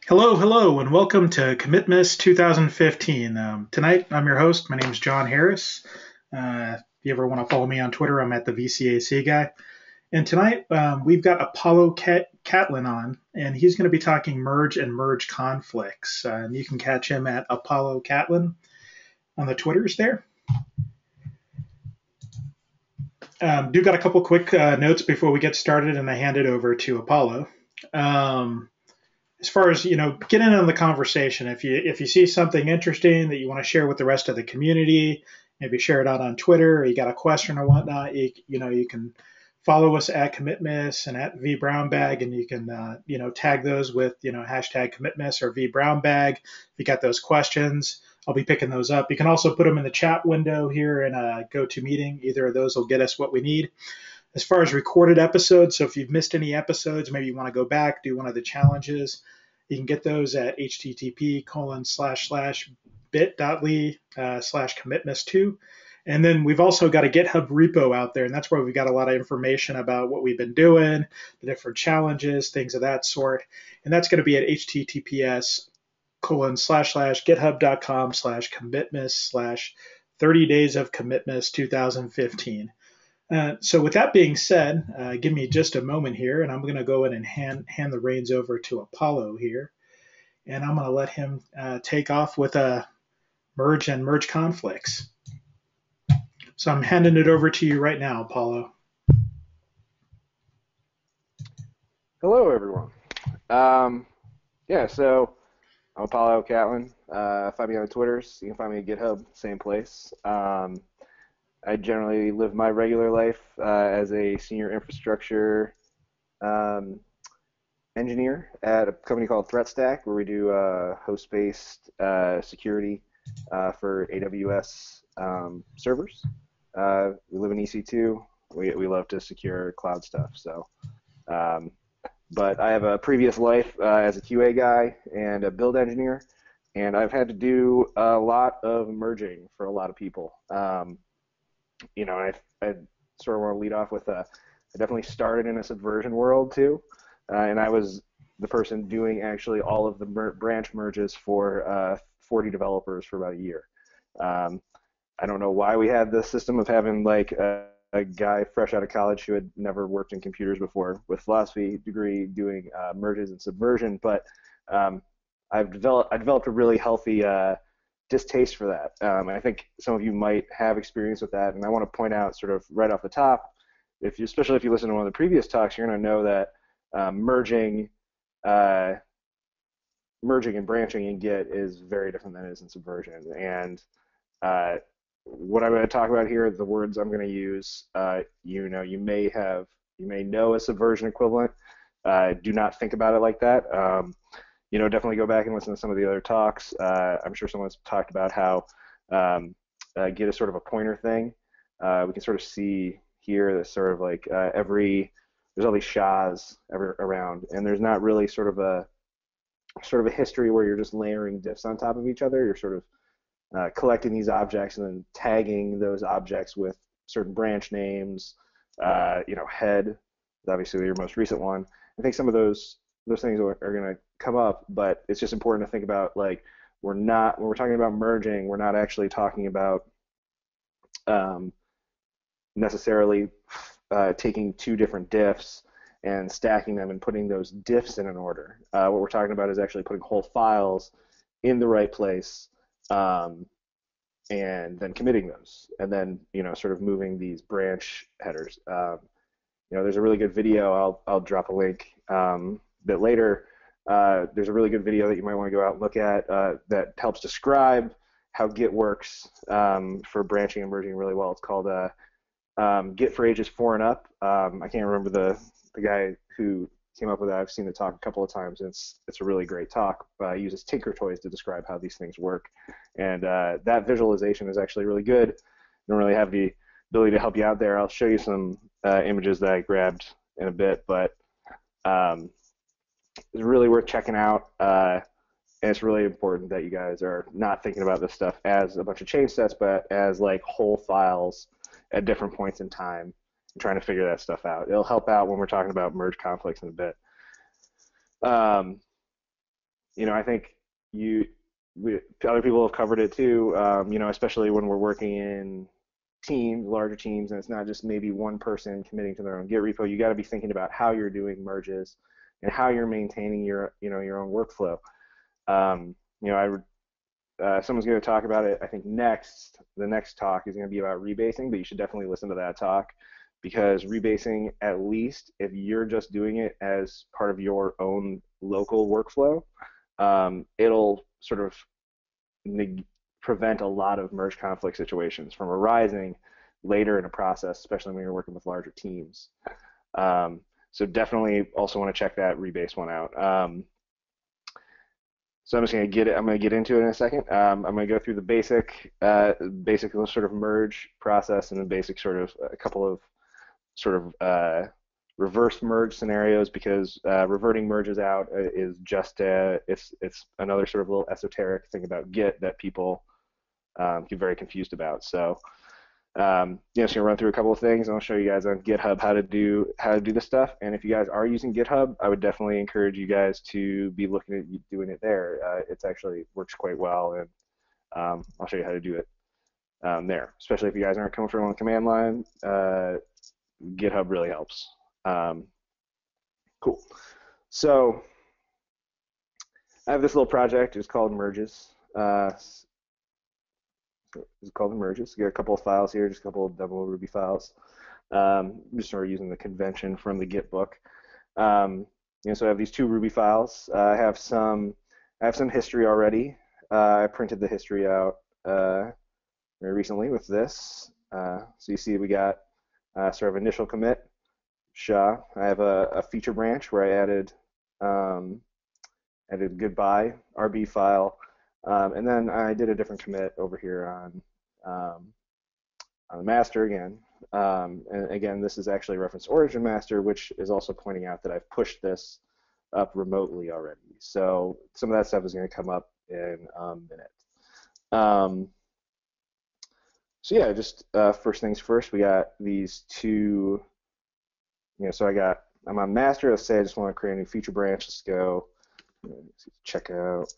Hello, hello, and welcome to Commitmas 2015. Tonight, I'm your host. My name is John Harris. If you ever want to follow me on Twitter, I'm at the VCAC guy. And tonight, we've got Apollo Catlin on, and he's going to be talking merge and merge conflicts. And you can catch him at Apollo Catlin on the Twitters there. Do got a couple quick notes before we get started, and I hand it over to Apollo. As far as get in on the conversation. If you see something interesting that you want to share with the rest of the community, maybe share it out on Twitter, or you got a question or whatnot, you can follow us at Commitmas and at vBrownbag, and you can tag those with hashtag Commitmas or vBrownbag. If you got those questions, I'll be picking those up. You can also put them in the chat window here in a GoToMeeting. Either of those will get us what we need. As far as recorded episodes, so if you've missed any episodes, maybe you want to go back, do one of the challenges, you can get those at http://bit.ly/commitmas2. And then we've also got a GitHub repo out there, and that's where we've got a lot of information about what we've been doing, the different challenges, things of that sort. And that's going to be at https://github.com/commitmas/30 days of Commitmas 2015. So with that being said, give me just a moment here, and I'm going to go in and hand the reins over to Apollo here, and I'm going to let him take off with merge and merge conflicts. So I'm handing it over to you right now, Apollo. Hello, everyone. So I'm Apollo Catlin. Find me on the Twitters. You can find me at GitHub, same place. I generally live my regular life as a senior infrastructure engineer at a company called ThreatStack, where we do host-based security for AWS servers. We live in EC2. We love to secure cloud stuff. But I have a previous life as a QA guy and a build engineer, and I've had to do a lot of merging for a lot of people. I sort of want to lead off with I definitely started in a Subversion world too, and I was the person doing actually all of the branch merges for 40 developers for about a year. I don't know why we had the system of having like a guy fresh out of college who had never worked in computers before with philosophy degree doing merges and Subversion, but I developed a really healthy distaste for that, and I think some of you might have experience with that. And I want to point out, sort of right off the top, especially if you listen to one of the previous talks, you're going to know that merging and branching in Git is very different than it is in Subversion. And what I'm going to talk about here, the words I'm going to use, you may know a Subversion equivalent. Do not think about it like that. Definitely go back and listen to some of the other talks. I'm sure someone's talked about how Git is sort of a pointer thing. We can sort of see here that sort of like there's all these SHAs around, and there's not really sort of a history where you're just layering diffs on top of each other. You're sort of collecting these objects and then tagging those objects with certain branch names. Head is obviously your most recent one. I think some of those things are going to come up, but it's just important to think about, like, when we're talking about merging, we're not actually talking about necessarily taking two different diffs and stacking them and putting those diffs in an order. What we're talking about is actually putting whole files in the right place and then committing those, and then sort of moving these branch headers. There's a really good video. I'll drop a link a bit later. There's a really good video that you might want to go out and look at that helps describe how Git works for branching and merging really well. It's called Git for Ages 4 and Up. I can't remember the guy who came up with that. I've seen the talk a couple of times, and it's a really great talk. He uses Tinker Toys to describe how these things work, and that visualization is actually really good. I don't really have the ability to help you out there. I'll show you some images that I grabbed in a bit, but it's really worth checking out, and it's really important that you guys are not thinking about this stuff as a bunch of change sets, but as like whole files at different points in time and trying to figure that stuff out. It'll help out when we're talking about merge conflicts in a bit. I think other people have covered it too. Especially when we're working in teams, larger teams, and it's not just maybe one person committing to their own Git repo. You got to be thinking about how you're doing merges and how you're maintaining your own workflow. Someone's going to talk about it. I think the next talk is going to be about rebasing, but you should definitely listen to that talk, because rebasing, at least if you're just doing it as part of your own local workflow, it'll sort of prevent a lot of merge conflict situations from arising later in a process, especially when you're working with larger teams. So definitely also want to check that rebase one out. So I'm just going to get into it in a second. I'm going to go through the basic sort of merge process and the basic sort of a couple of sort of reverse merge scenarios, because reverting merges out is just it's another sort of little esoteric thing about Git that people get very confused about. So just gonna run through a couple of things, and I'll show you guys on GitHub how to do this stuff. And if you guys are using GitHub, I would definitely encourage you guys to be looking at doing it there. It's actually works quite well, and I'll show you how to do it there. Especially if you guys aren't coming from on the command line, GitHub really helps. Cool. So I have this little project. It's called Merges. It's called the Merges. You got a couple of files here, just a couple of demo Ruby files. Just sort of using the convention from the Git book. So I have these two Ruby files. I have some history already. I printed the history out very recently with this. So you see we got sort of initial commit, SHA. I have a feature branch where I added goodbye RB file. And then I did a different commit over here on the master again. And again, this is actually reference origin master, which is also pointing out that I've pushed this up remotely already. So some of that stuff is going to come up in a minute. So yeah, just first things first, we got these two. So I'm on master. Let's say I just want to create a new feature branch. Let's go check out.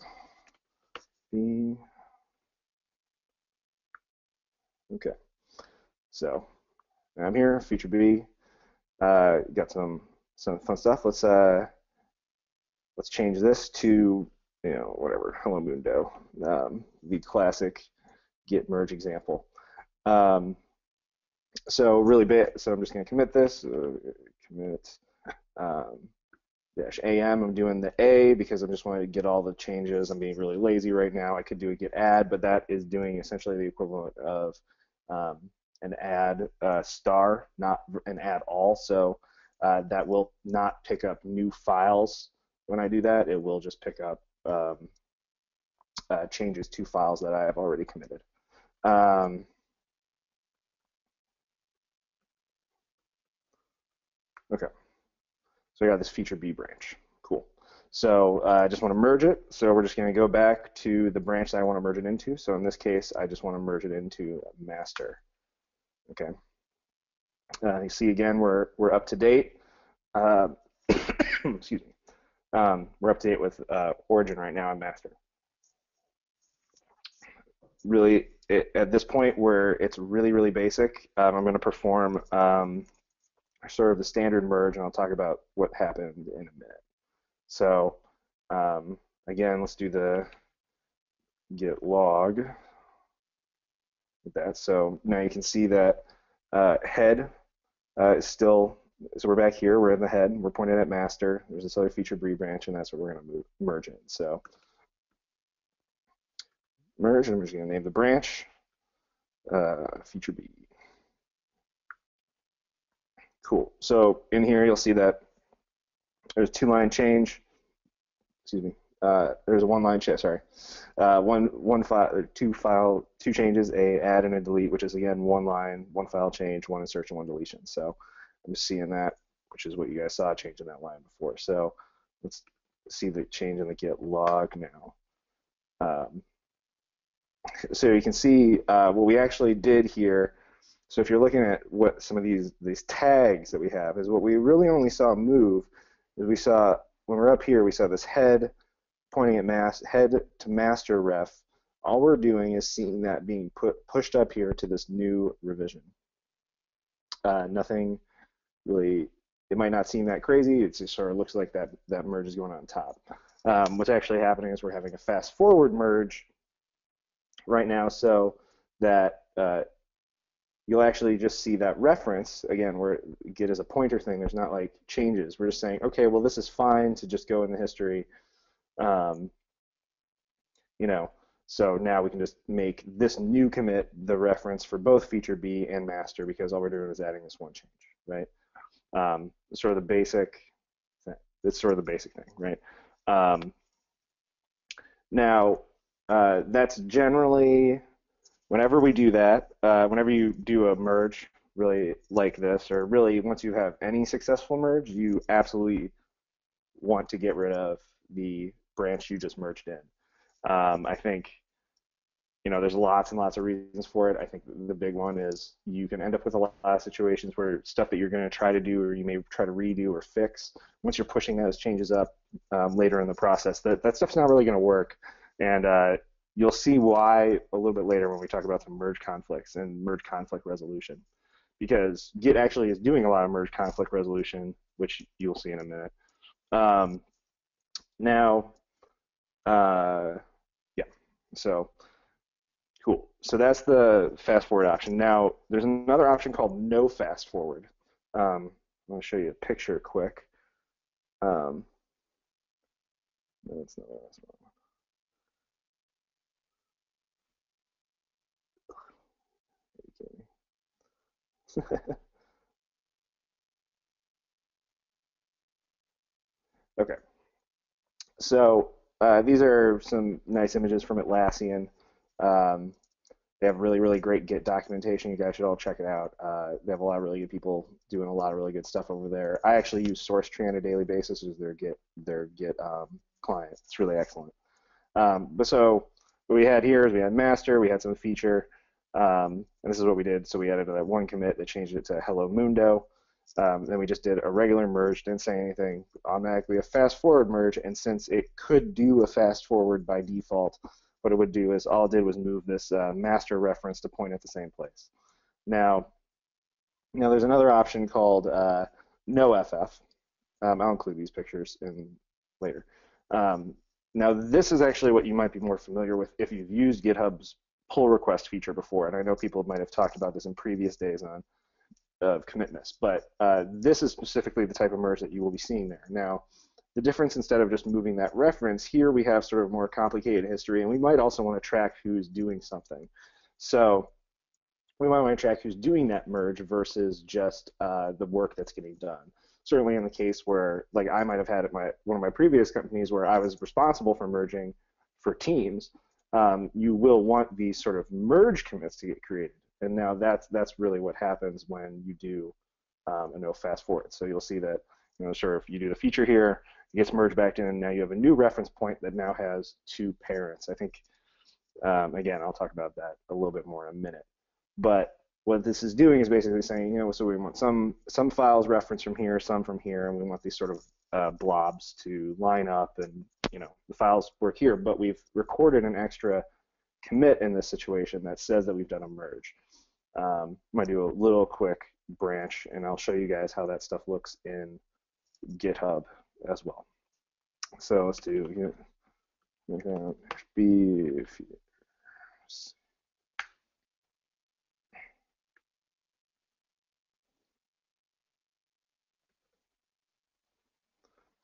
Okay, so I'm here, feature B. Got some fun stuff. Let's change this to whatever, hello Mundo, the classic Git merge example. So really so I'm just going to commit this. Commit. -am. I'm doing the A because I just want to get all the changes. I'm being really lazy right now. I could do a git add, but that is doing essentially the equivalent of an add star, not an add all. So that will not pick up new files when I do that. It will just pick up changes to files that I have already committed. Okay. So I got this feature B branch. Cool. So I just want to merge it. So we're just going to go back to the branch that I want to merge it into. So in this case, I just want to merge it into master. Okay. You see again, we're up to date. Excuse me. We're up to date with origin right now in master. Really, at this point where it's really, really basic, I'm going to perform sort of the standard merge, and I'll talk about what happened in a minute. So again, let's do the git log with that. So now you can see that head is still, so we're back here, we're in the head, we're pointed at master, there's this other feature B branch, and that's what we're going to merge in. So merge, and I'm just going to name the branch feature B. Cool. So in here you'll see that there's a two-line change. Excuse me. There's a one-line change. Sorry. One file, two changes, a add and a delete, which is again one line, one file change, one insertion, one deletion. So I'm just seeing that, which is what you guys saw changing that line before. So let's see the change in the git log now. So you can see what we actually did here. So if you're looking at what some of these tags that we have, is what we really only saw move is we saw, when we're up here, we saw this head pointing at head to master ref, all we're doing is seeing that being pushed up here to this new revision. Nothing really, it might not seem that crazy. It just sort of looks like that merge is going on top. What's actually happening is we're having a fast forward merge right now, so that you'll actually just see that reference, again, where Git is a pointer thing, there's not like changes. We're just saying, okay, well, this is fine to just go in the history. So now we can just make this new commit the reference for both feature B and master, because all we're doing is adding this one change, right? Sort of the basic, that's sort of the basic thing, right? Now, that's generally, whenever we do that, whenever you do a merge really like this, or really once you have any successful merge, you absolutely want to get rid of the branch you just merged in. I think, there's lots and lots of reasons for it. I think the big one is you can end up with a lot of situations where stuff that you're going to try to do, or you may try to redo or fix, once you're pushing those changes up later in the process, that stuff's not really going to work. And you'll see why a little bit later when we talk about some merge conflicts and merge conflict resolution, because Git actually is doing a lot of merge conflict resolution, which you'll see in a minute. Yeah, so cool. So that's the fast forward option. Now, there's another option called no fast forward. I'm going to show you a picture quick. No, that's not what I was. Okay. So these are some nice images from Atlassian. They have really, really great Git documentation. You guys should all check it out. They have a lot of really good people doing a lot of really good stuff over there. I actually use SourceTree on a daily basis as their Git client. It's really excellent. But so what we had here is we had master, we had some feature, and this is what we did. So we added that one commit that changed it to Hello Mundo. Then we just did a regular merge, didn't say anything, automatically a fast forward merge, and since it could do a fast forward by default, what it would do is all it did was move this master reference to point at the same place. Now there's another option called no FF. I'll include these pictures in later. Now this is actually what you might be more familiar with if you've used GitHub's pull request feature before, and I know people might have talked about this in previous days of Commitmas, but this is specifically the type of merge that you will be seeing there. Now, the difference, instead of just moving that reference, here we have sort of more complicated history, and we might also want to track who's doing something. So we might want to track who's doing that merge versus just the work that's getting done. Certainly in the case where, like I might have had at one of my previous companies where I was responsible for merging for teams, you will want these sort of merge commits to get created. And now that's really what happens when you do a no fast forward. So you'll see that, sort of you do the feature here, it gets merged back in, and now you have a new reference point that now has two parents. I think, again, I'll talk about that a little bit more in a minute. But what this is doing is basically saying, so we want some files referenced from here, some from here, and we want these sort of blobs to line up, and the files work here, but we've recorded an extra commit in this situation that says that we've done a merge. I'm going to do a little quick branch, and I'll show you guys how that stuff looks in GitHub as well. So let's do B.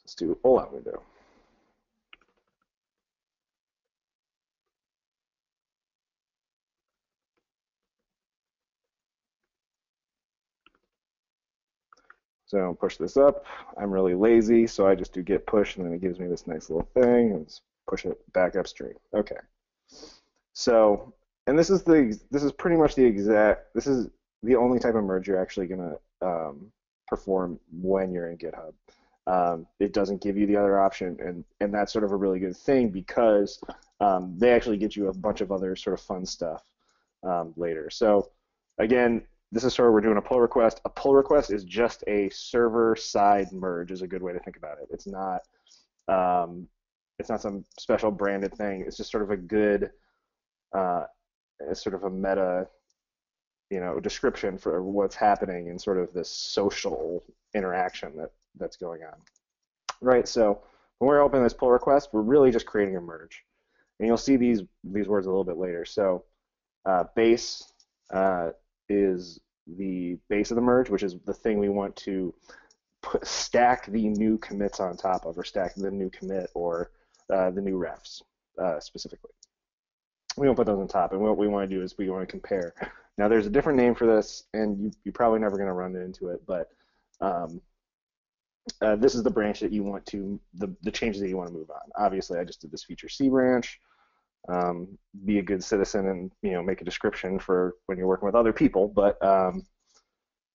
Let's do all-out window. So push this up. I'm really lazy, so I just do git push, and then it gives me this nice little thing, and let's push it back upstream. Okay. So, and this is pretty much this is the only type of merge you're actually gonna perform when you're in GitHub. It doesn't give you the other option, and that's sort of a really good thing, because they actually get you a bunch of other sort of fun stuff later. So again, this is sort of, we're doing a pull request. A pull request is just a server-side merge, is a good way to think about it. It's not It's not some special branded thing. It's just sort of a good, it's sort of a meta, description for what's happening in sort of this social interaction that's going on. Right. So when we're opening this pull request, we're really just creating a merge, and you'll see these words a little bit later. So base is the base of the merge, which is the thing we want to stack the new commits on top of, or stack the new commit or the new refs specifically. We don't put those on top, and what we want to do is we want to compare. Now, there's a different name for this, and you're probably never going to run into it, but this is the branch that you want to, the changes that you want to move on. Obviously, I just did this feature C branch. Be a good citizen and make a description for when you're working with other people. But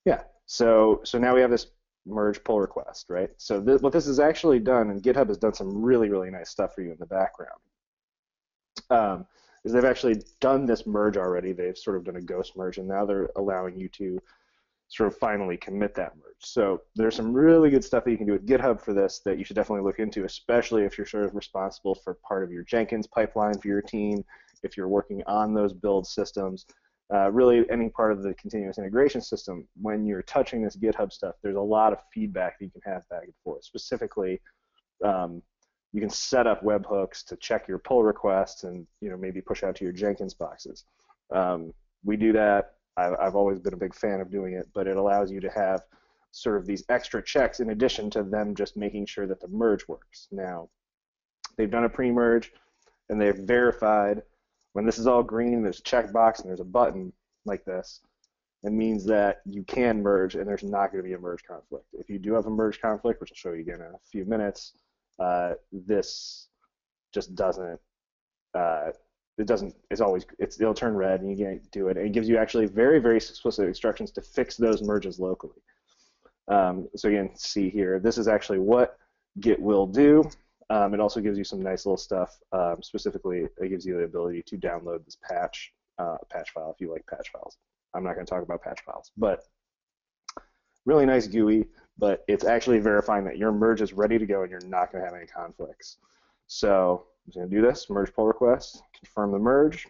yeah, so now we have this merge pull request, right? So what this has actually done, and GitHub has done some really, really nice stuff for you in the background, is they've actually done this merge already. They've sort of done a ghost merge, and now they're allowing you to sort of finally commit that merge. So there's some really good stuff that you can do with GitHub for this that you should definitely look into, especially if you're sort of responsible for part of your Jenkins pipeline for your team, if you're working on those build systems, really any part of the continuous integration system. When you're touching this GitHub stuff, there's a lot of feedback that you can have back and forth. Specifically, you can set up webhooks to check your pull requests and maybe push out to your Jenkins boxes. We do that. I've always been a big fan of doing it, but it allows you to have sort of these extra checks in addition to them just making sure that the merge works. Now, they've done a pre-merge, and they've verified when this is all green, there's a checkbox, and there's a button like this. It means that you can merge, and there's not going to be a merge conflict. If you do have a merge conflict, which I'll show you again in a few minutes, this just doesn't it'll turn red and you can't do it. And it gives you actually very, very explicit instructions to fix those merges locally. So again, see here, this is actually what Git will do. It also gives you some nice little stuff. Specifically, it gives you the ability to download this patch file if you like patch files. I'm not going to talk about patch files, but really nice GUI, but it's actually verifying that your merge is ready to go and you're not going to have any conflicts. So I'm just going to do this, merge pull request, confirm the merge.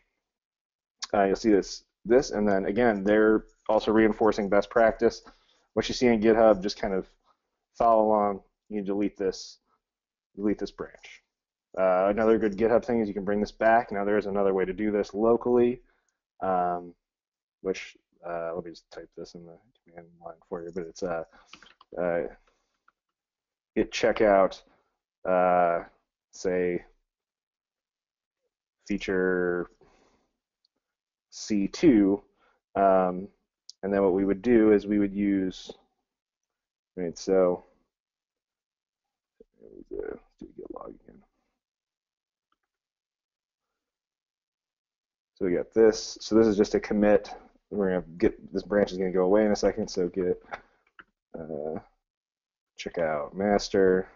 You'll see this, and then again, they're also reinforcing best practice. What you see in GitHub, just kind of follow along. You delete this branch. Another good GitHub thing is you can bring this back. Now there's another way to do this locally, which let me just type this in the command line for you, but it's git checkout, say feature C2, and then what we would do is we would use, right, so do git log again. So we got this. So this is just a commit. We're gonna get this branch is gonna go away in a second. So git checkout master.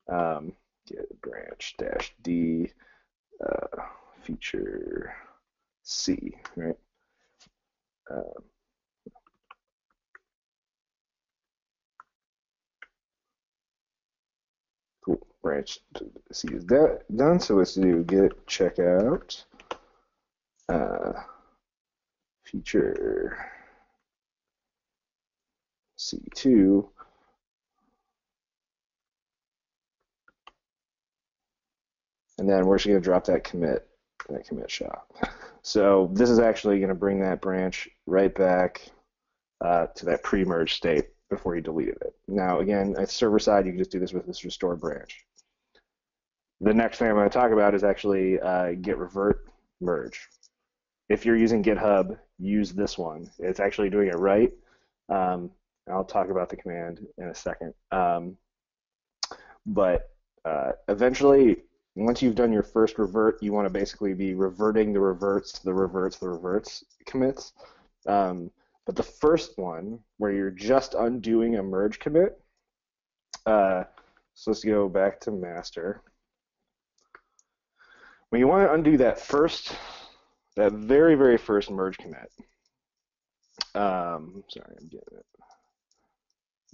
Sorry. Git branch dash D feature C, right? Cool. Branch C is done. So let's do git checkout feature C2. And then we're just going to drop that commit shop. So this is actually going to bring that branch right back to that pre-merge state before you deleted it. Now, again, at server side, you can just do this with this restore branch. The next thing I'm going to talk about is actually git revert merge. If you're using GitHub, use this one. It's actually doing it right. I'll talk about the command in a second. But eventually, once you've done your first revert, you want to basically be reverting the reverts commits. But the first one, where you're just undoing a merge commit, so let's go back to master. When you want to undo that very, very first merge commit, sorry, I'm getting it.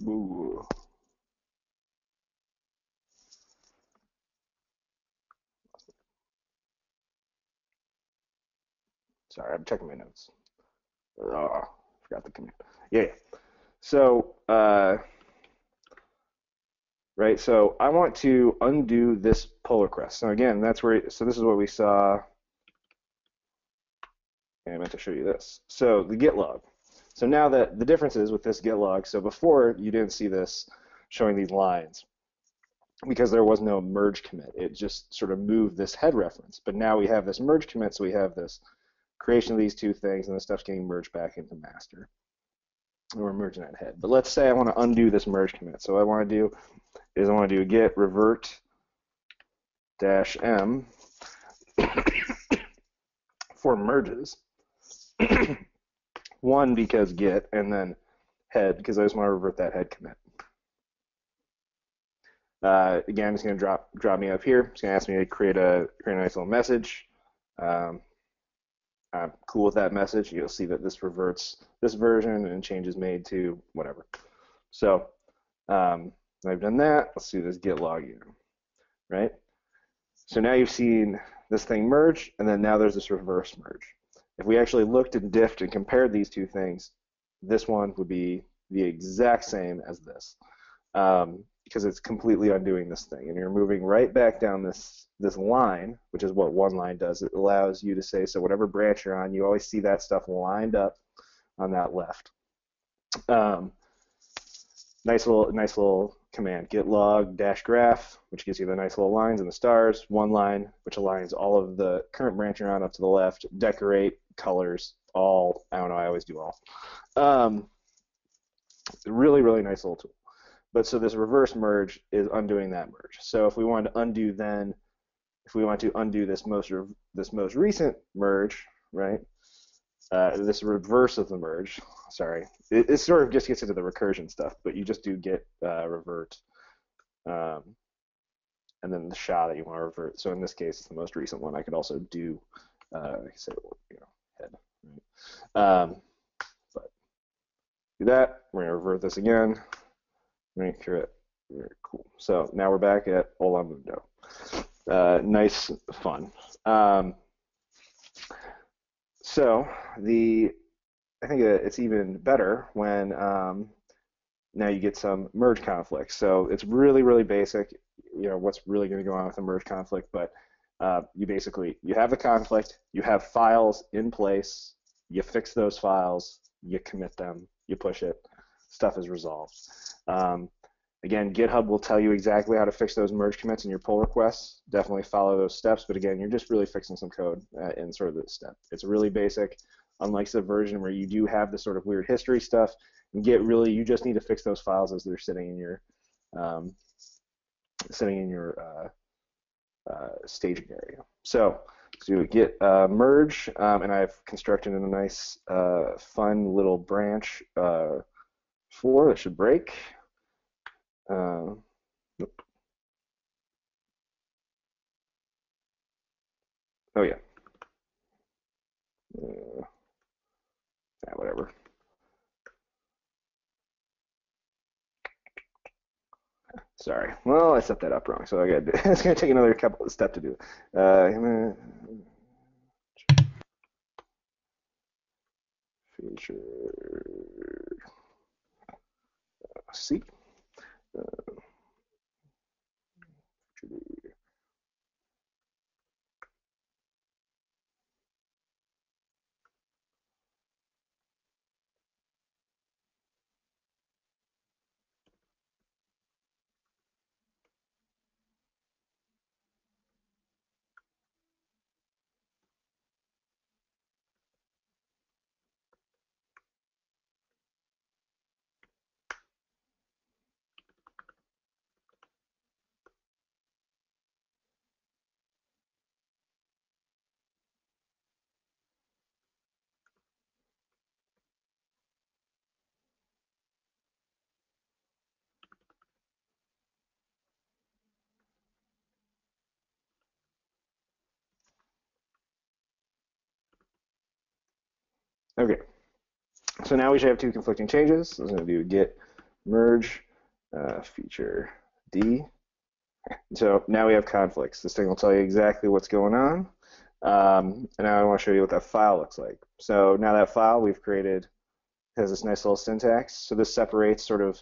Ooh. Sorry, I'm checking my notes. Oh, forgot the command. Yeah. So, right. So I want to undo this pull request. So again, that's where. So this is what we saw. And I meant to show you this. So the git log. So now that the difference is with this git log. So before you didn't see this showing these lines because there was no merge commit. It just sort of moved this head reference. But now we have this merge commit. So we have this creation of these two things, and the stuff's getting merged back into master. And we're merging that head. But let's say I want to undo this merge commit. So what I want to do is I want to do git revert -m for merges. One because git, and then head because I just want to revert that head commit. Again, it's going to drop me up here. It's going to ask me to create a nice little message. I'm cool with that message. You'll see that this reverts this version and changes made to whatever. So I've done that. Let's do this git log here, right? So now you've seen this thing merge, and then now there's this reverse merge. If we actually looked and diffed and compared these two things, this one would be the exact same as this because it's completely undoing this thing. And you're moving right back down this line, which is what one line does. It allows you to say, so whatever branch you're on, you always see that stuff lined up on that left. Nice little command, git log -graph, which gives you the nice little lines and the stars. One line, which aligns all of the current branch you're on up to the left. Decorate, colors, all. I don't know, I always do all. Really, really nice little tool. But so this reverse merge is undoing that merge. So if we wanted to undo this most recent merge, right? This reverse of the merge. Sorry, it sort of just gets into the recursion stuff, but you just do git revert, and then the SHA that you want to revert. So in this case, it's the most recent one. I could also do, head. Right? But do that. We're gonna revert this again. Make sure it very cool. So now we're back at Hola Mundo. Nice fun. So I think it's even better when now you get some merge conflicts. So it's really, really basic. You know what's really going to go on with a merge conflict, but you have the conflict, you have files in place, you fix those files, you commit them, you push it, stuff is resolved. Again, GitHub will tell you exactly how to fix those merge commits in your pull requests. Definitely follow those steps, but again, you're just really fixing some code in sort of this step. It's really basic, unlike the version where you do have this sort of weird history stuff. And you just need to fix those files as they're sitting in your staging area. So do git merge, and I've constructed a nice, fun little branch for that should break. Nope. Oh yeah. Whatever. Sorry. Well, I set that up wrong, so I got. It's going to take another couple of steps to do. Feature C. Okay. So now we should have two conflicting changes. So I'm going to do git merge feature D. So now we have conflicts. This thing will tell you exactly what's going on. And now I want to show you what that file looks like. So now that file we've created has this nice little syntax. So this separates sort of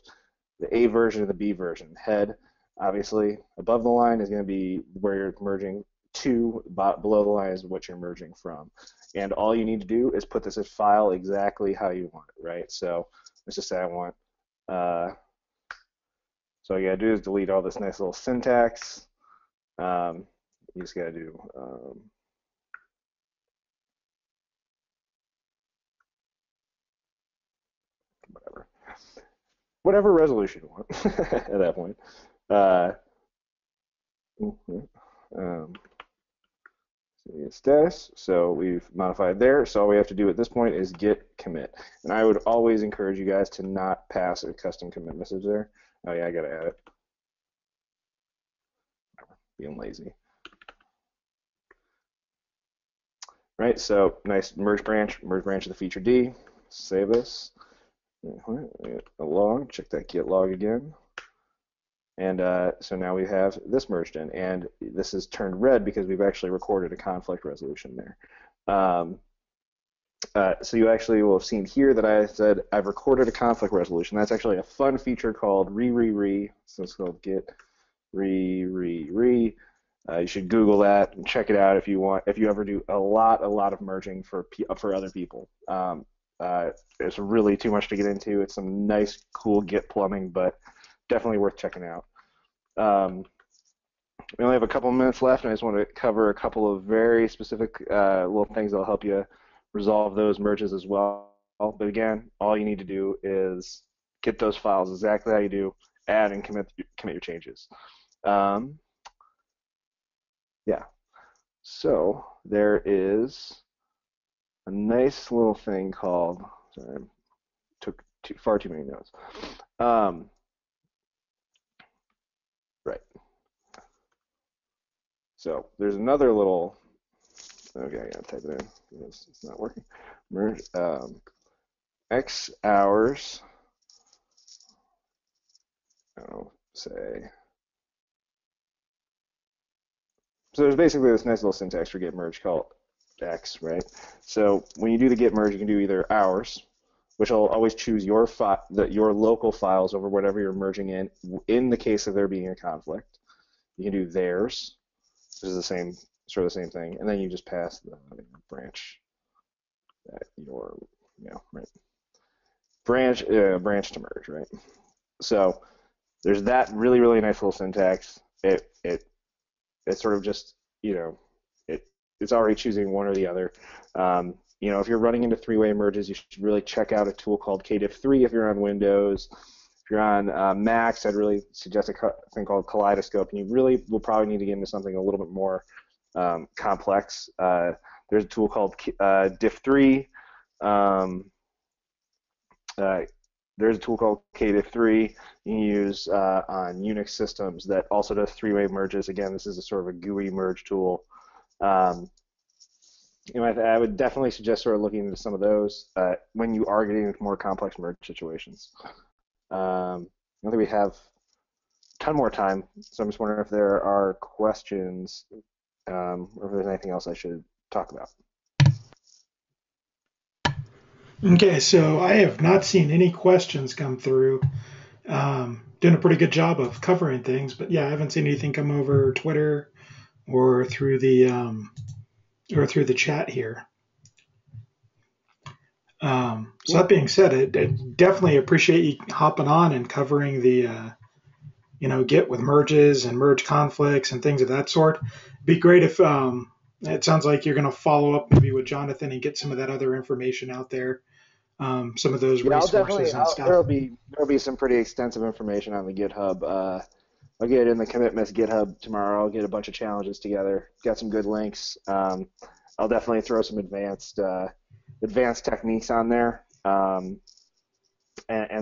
the A version and the B version. Head, obviously, above the line is going to be where you're merging to, below the line is what you're merging from. And all you need to do is put this in file exactly how you want it, right? So let's just say I want, so all you got to do is delete all this nice little syntax. You just got to do, whatever resolution you want at that point. Status, so we've modified there. So all we have to do at this point is git commit. And I would always encourage you guys to not pass a custom commit message there. Oh yeah, I gotta add it. Being lazy. Right, so nice merge branch of the feature D. Save this. A log, check that git log again. And so now we have this merged in, and this is turned red because we've actually recorded a conflict resolution there. So you actually will have seen here that I said I've recorded a conflict resolution. That's actually a fun feature called re. So it's called git re. You should Google that and check it out if you want. If you ever do a lot of merging for other people. It's really too much to get into. It's some nice, cool Git plumbing, but definitely worth checking out. We only have a couple minutes left, and I just want to cover a couple of very specific little things that'll help you resolve those merges as well. But again, all you need to do is get those files exactly how you do, add and commit your changes. Yeah. So there is a nice little thing called. Sorry, I took far too many notes. Right. So there's another little. Okay, I gotta type it in. It's not working. Merge X hours. Oh, say. So there's basically this nice little syntax for git merge called X, right? So when you do the git merge, you can do either hours, which will always choose your local files over whatever you're merging in the case of there being a conflict. You can do theirs, which is the same, sort of the same thing, and then you just pass the branch that right? Branch to merge, right? So there's that really nice little syntax. It's sort of just, it's already choosing one or the other. If you're running into three-way merges, you should really check out a tool called KDiff3 if you're on Windows. If you're on Macs, I'd really suggest a thing called Kaleidoscope, and you really will probably need to get into something a little bit more complex. There's a tool called Diff3. There's a tool called KDiff3 you can use on Unix systems that also does three-way merges. Again, this is a sort of a GUI merge tool. I would definitely suggest sort of looking into some of those when you are getting into more complex merge situations. I don't think we have a ton more time, so I'm just wondering if there are questions or if there's anything else I should talk about. Okay, so I have not seen any questions come through. Doing a pretty good job of covering things, but yeah, I haven't seen anything come over Twitter or through the chat here. So that being said, I definitely appreciate you hopping on and covering the Git with merges and merge conflicts and things of that sort. It'd be great if it sounds like you're going to follow up maybe with Jonathan and get some of that other information out there. Some of those resources and stuff. There'll be some pretty extensive information on the GitHub. I'll get in the Commitmas GitHub tomorrow. I'll get a bunch of challenges together. Got some good links. I'll definitely throw some advanced techniques on there, and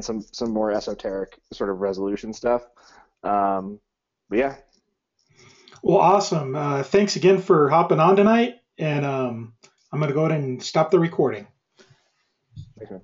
some more esoteric sort of resolution stuff. But yeah. Well, awesome. Thanks again for hopping on tonight, and I'm going to go ahead and stop the recording. Thanks, man.